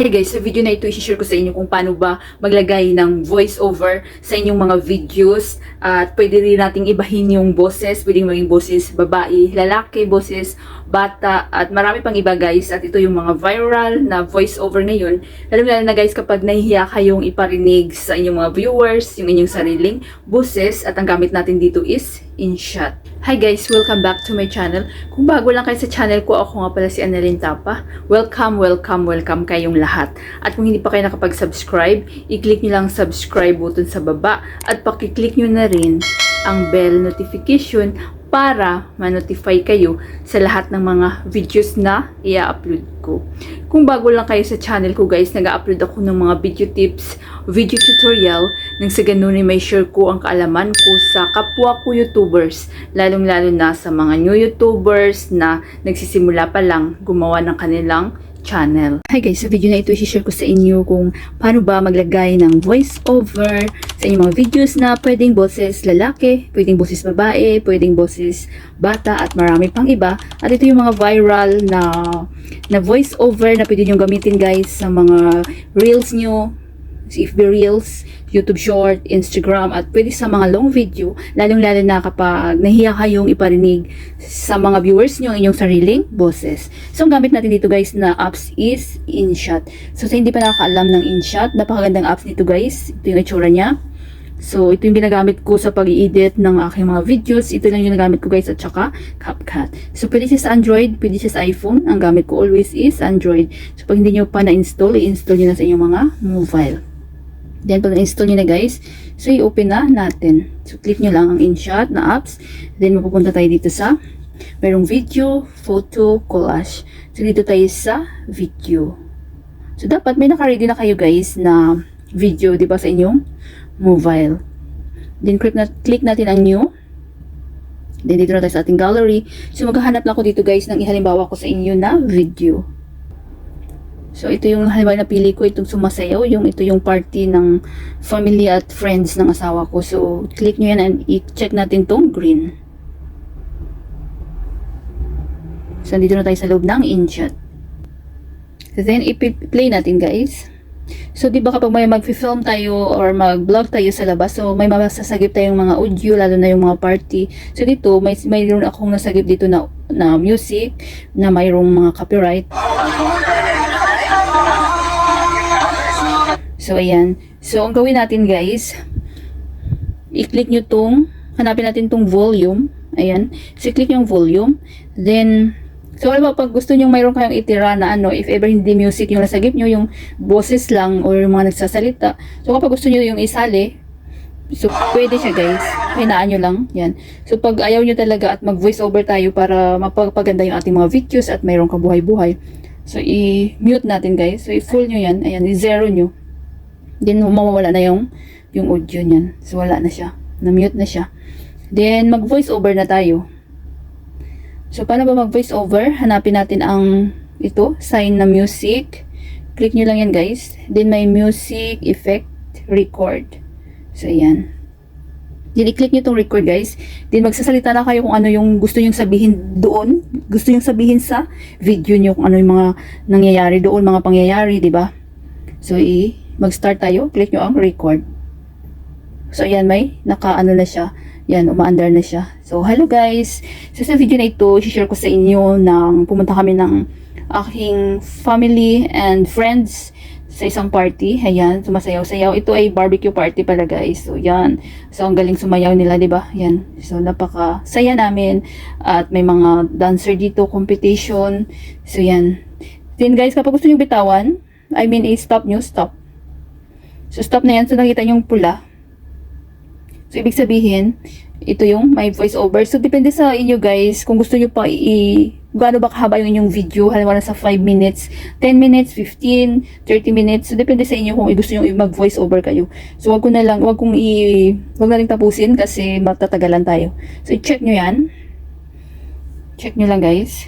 Hey guys, sa video na ito i-share ko sa inyo kung paano ba maglagay ng voice over sa inyong mga videos at pwede rin nating ibahin yung boses, pwedeng maging boses babae, lalaki, boses bata at marami pang iba guys. At ito yung mga viral na voice over ngayon, lalo na guys kapag nahihiya kayong iparinig sa inyong mga viewers yung inyong sariling boses at ang gamit natin dito is InShot. Hi guys, welcome back to my channel. Kung bago lang kayo sa channel ko, ako nga pala si Annalyn Tapa. Welcome kayong lahat. At kung hindi pa kayo nakapag-subscribe, i-click nyo lang subscribe button sa baba at pakiclick nyo na rin ang bell notification para ma-notify kayo sa lahat ng mga videos na i-upload ko. Kung bago lang kayo sa channel ko guys, nag-upload ako ng mga video tips, video tutorial, nang sa ganun ay may share ko ang kaalaman ko sa kapwa ko YouTubers, lalong-lalo na sa mga new YouTubers na nagsisimula pa lang gumawa ng kanilang channel. Hi guys, sa video na ito i-share ko sa inyo kung paano ba maglagay ng voice over sa inyong mga videos na pwedeng boses lalaki, pwedeng boses babae, pwedeng boses bata at marami pang iba. At ito yung mga viral na voice over na pwede nyo gamitin guys sa mga reels nyo, FB Reels, YouTube Short, Instagram, at pwede sa mga long video, lalong-lalo na kapag nahiya kayong iparinig sa mga viewers nyo ang inyong sariling boses. So, ang gamit natin dito guys na apps is InShot. So, sa hindi pa nakakaalam ng InShot, napakagandang apps nito guys. Ito yung itsura niya. So, ito yung ginagamit ko sa pag-i-edit ng aking mga videos. Ito lang yung ginagamit ko guys at saka CapCut. So, pwede siya sa Android, pwede siya sa iPhone. Ang gamit ko always is Android. So, pag hindi nyo pa na-install, i-install nyo na sa inyong mga mobile. Then, pag na-install nyo na guys, so i-open na natin. So, click nyo lang ang InShot na apps. Then, mapupunta tayo dito sa mayroong video, photo, collage. So, dito tayo sa video. So, dapat may naka-ready na kayo guys na video, di ba, sa inyong mobile. Then, click natin ang new. Then, dito na tayo sa ating gallery. So, maghahanap lang ako dito guys ng ihalimbawa ko sa inyo na video. So, ito yung halimbawa na pili ko, itong sumasayaw, ito yung party ng family at friends ng asawa ko. So, click nyo yan and i-check natin tong green. So, dito na tayo sa loob ng InShot. Then, i-play natin guys. So, di ba kapag may mag-film tayo or mag-vlog tayo sa labas, so may masasagip tayong mga audio, lalo na yung mga party. So, dito, mayroon akong nasagip dito na music, na mayroong mga copyright. So, ayan. So, ang gawin natin guys, i-click nyo hanapin natin tong volume. Ayan. So, i-click nyo yung volume. Then, so, alam mo, pag gusto nyo mayroon kayong itira na if ever hindi music yung nasagip nyo, yung boses lang or yung mga nagsasalita. So, kapag gusto nyo yung isali, so, pwede siya guys. Hinaan nyo lang. Yan. So, pag ayaw nyo talaga at mag-voice over tayo para mapagpaganda yung ating mga videos at mayroon kabuhay-buhay. So, i-mute natin guys. So, i-full nyo yan. Ayan, i-zero nyo. Then, mawawala na yung audio niyan. So, wala na siya. Na-mute na siya. Then, mag-voice over na tayo. So, paano ba mag-voice over? Hanapin natin ang sign na music. Click nyo lang yan guys. Then, may music, effect, record. So, ayan. Then, i-click nyo itong record guys. Then, magsasalita na kayo kung ano yung gusto nyong sabihin doon. Gusto nyong sabihin sa video nyo. Kung ano yung mga nangyayari doon, mga pangyayari, diba? So, mag-start tayo. Click nyo ang record. So, ayan, may naka-ano na siya. Yan, umaandar na siya. So, hello guys. So, sa video na ito, i-share ko sa inyo nang pumunta kami ng aking family and friends sa isang party. Ayan, sumasayaw-sayaw. Ito ay barbecue party pala guys. So, yan. So, ang galing sumayaw nila, diba? Yan. So, napaka-saya namin. At may mga dancer dito, competition. So, yan. Then guys, kapag gusto nyo bitawan, stop nyo, stop. So, stop na yan. So, nakita yung pula. So, ibig sabihin, ito yung my voice over. So, depende sa inyo guys. Kung gusto nyo pa gaano ba kahaba yung inyong video. Halimbawa sa 5 minutes, 10 minutes, 15, 30 minutes. So, depende sa inyo kung gusto nyo mag-voice over kayo. So, wag na rin tapusin kasi matatagalan tayo. So, i-check nyo yan. Check nyo lang guys.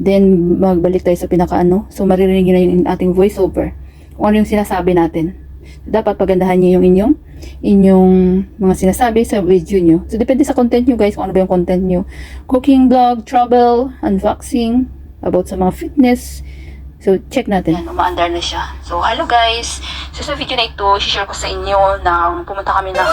Then, magbalik tayo sa pinaka-ano. So, maririnig nyo na yung ating voice over. Kung ano yung sinasabi natin. Dapat pagandahan niyo yung inyong mga sinasabi sa video nyo. So, depende sa content nyo guys, kung ano ba yung content nyo. Cooking vlog, travel, unboxing, about sa mga fitness, So, check natin. Yan, umaandar na siya. So, hello guys! So, sa video na ito, share ko sa inyo na pumunta kami ng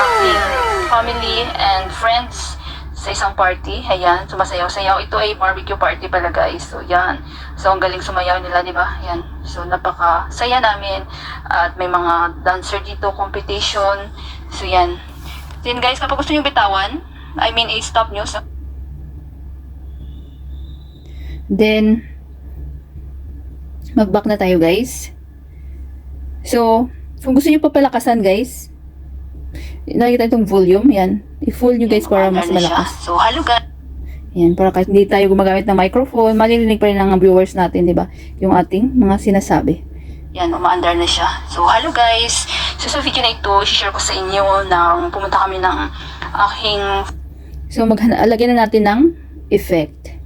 aking family and friends sa isang party. Ayan, sumasayaw-sayaw. Ito ay barbecue party pala guys. So, yan. So, ang galing sumayaw nila, di ba? Yan. So, napaka-saya namin. At may mga dancer dito, competition. So, yan. Then guys, kapag gusto nyo bitawan, stop nyo. Then, mag-back na tayo guys. So, kung gusto nyo papalakasan guys, nakikita itong volume, yan. I-full nyo guys para mas malakas. So, hello guys! Yan, para kahit hindi tayo gumagamit ng microphone, malilinig pa rin ng viewers natin, di ba? Yung ating mga sinasabi. Yan, umaandar na siya. So, hello guys! So, sa video na ito, share ko sa inyo na pumunta kami ng aking... So, lagyan na natin ng effect.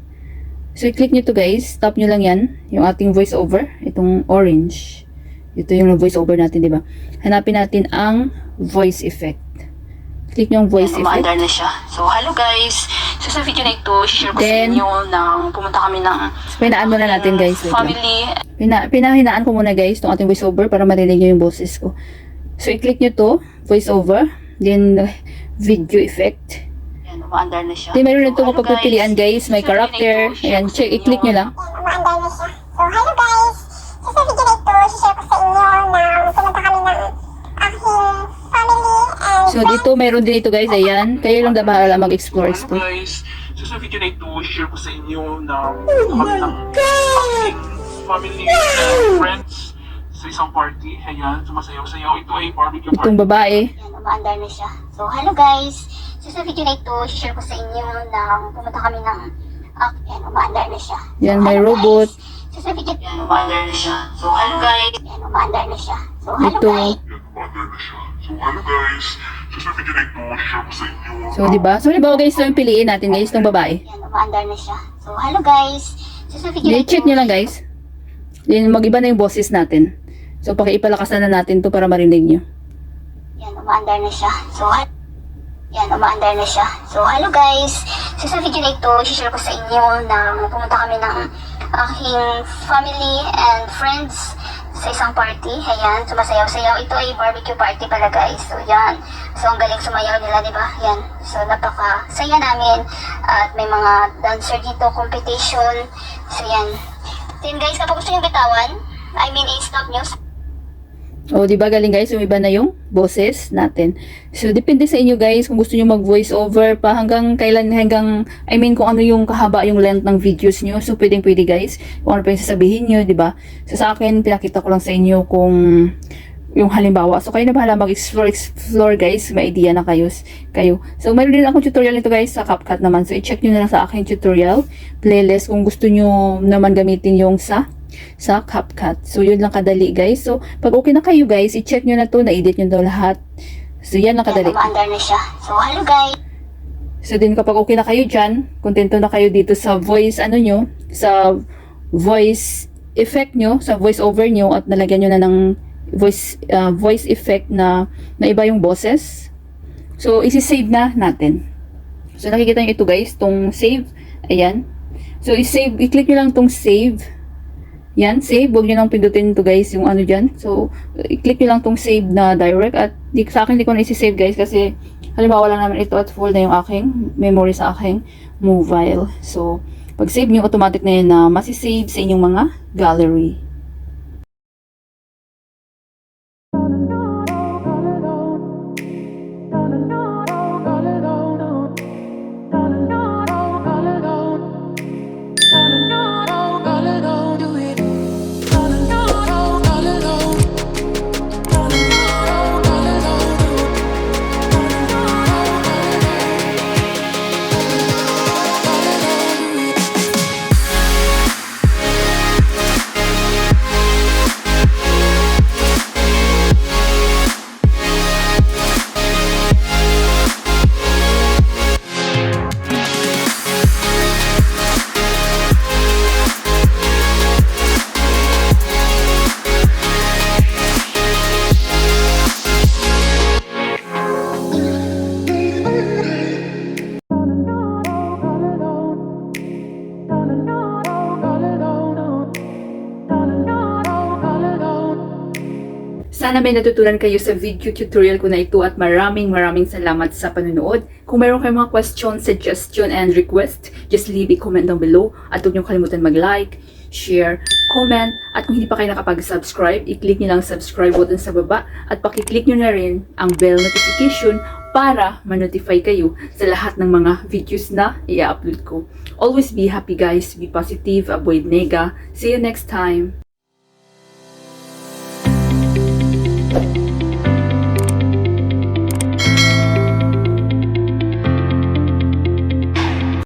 So, i-click nyo to guys. Tap nyo lang yan. Yung ating voice over. Itong orange. Ito yung voice over natin, di ba? Hanapin natin ang voice effect. Click nyo ang voice effect. Umaandar na siya. So, hello guys! So, sa video na ito, share ko sa inyo na pumunta kami ng... So, pinaan muna natin guys. Family. Pinahinaan ko muna guys itong ating voice over para marinig nyo yung boses ko. So, i-click nyo to. Voice over. Then, video effect. Yan, umaandar na siya. Then, meron nito mapagpipilian guys. May character. Ayan, check. I-click nyo lang. Umaandar na siya. So, hello guys! So, sa video na ito, share ko sa inyo na pumunta kami ng aking family and So, dito meron din ito guys. Ayan. Kayo lang na bahala mag-explore. Hello guys! So sa video na ito, share ko sa inyo na kami ng aking family and friends sa isang party. Ayan, sumasayaw-sayaw. Ito ay barbecue party. Itong babae. yan, umaandar na siya. So, hello guys! So, sa video na ito, share ko sa inyo na pumunta kami ng yan, umaandar na siya. Yan, may hello, robot. guys. So, sa video Yan, umaandar na siya. So, hello guys! yan, umaandar na siya. So, hello Ito. guys! Yan, umaandar na siya. So hello guys! So sa video na ito, share ko sa inyo So, di ba? So, di ba guys, ito yung piliin natin guys, itong babae. Yan, umaandar na siya. So, hello guys! So, sa video na ito, I-check nyo lang guys. Then, mag-iba na yung boses natin. So, pakiipalakasan na natin to para marinig nyo. yan, umaandar na siya. So, yan, umaandar na siya. So, hello guys! So, sa video na ito, share ko sa inyo na pumunta kami ng aking family and friends sa isang party. Ayan, sumasayaw-sayaw. Ito ay barbecue party pala guys. So, yan. So, ang galing sumayaw nila, di ba? Yan. So, napaka-saya namin. At may mga dancer dito, competition. So, yan. Then guys, kapag gusto nyo bitawan, i-stop nyo. O, di ba galing guys, umiba na yung boses natin. So, depende sa inyo guys kung gusto nyo mag-voice over pa hanggang kailan, kung ano yung kahaba yung length ng videos nyo. So, pwede guys. Kung ano pa yung sasabihin nyo, di ba? So, sa akin, pinakita ko lang sa inyo kung yung halimbawa. So, kayo na bahala mag-explore guys. May idea na kayo. So, mayroon din akong tutorial nito guys sa CapCut naman. So, i-check nyo na lang sa aking tutorial playlist kung gusto nyo naman gamitin yung sa CapCut. So, yun lang kadali guys. So, pag okay na kayo guys, i-check nyo na to, na-edit nyo daw lahat. So, yan lang kadali. Yan, umaandar na siya. So, hello guys! So, din kapag okay na kayo dyan, kontento na kayo dito sa voice, sa voice effect nyo, sa voice over nyo, at nalagyan nyo na ng voice effect na iba yung boses. So, isi-save na natin. So, nakikita nyo ito guys, tong save. Ayan. So, i-click nyo lang tong save. Yan, save. Huwag nyo lang pindutin ito guys, yung ano dyan. So, i-click nyo lang tong save na direct. At sa akin, di ko na isi-save guys kasi halimbawa lang naman ito at full na yung aking memory sa aking mobile. So, pag save nyo, automatic na yun na masisave sa inyong mga gallery. Sana may natutunan kayo sa video tutorial ko na ito at maraming salamat sa panunood. Kung mayroon kayong mga question, suggestion, and request, just leave a comment down below. At huwag niyong kalimutan mag-like, share, comment, at kung hindi pa kayo nakapag-subscribe, i-click niyo lang subscribe button sa baba at pakiclick niyo na rin ang bell notification para ma-notify kayo sa lahat ng mga videos na i-upload ko. Always be happy guys, be positive, avoid nega. See you next time!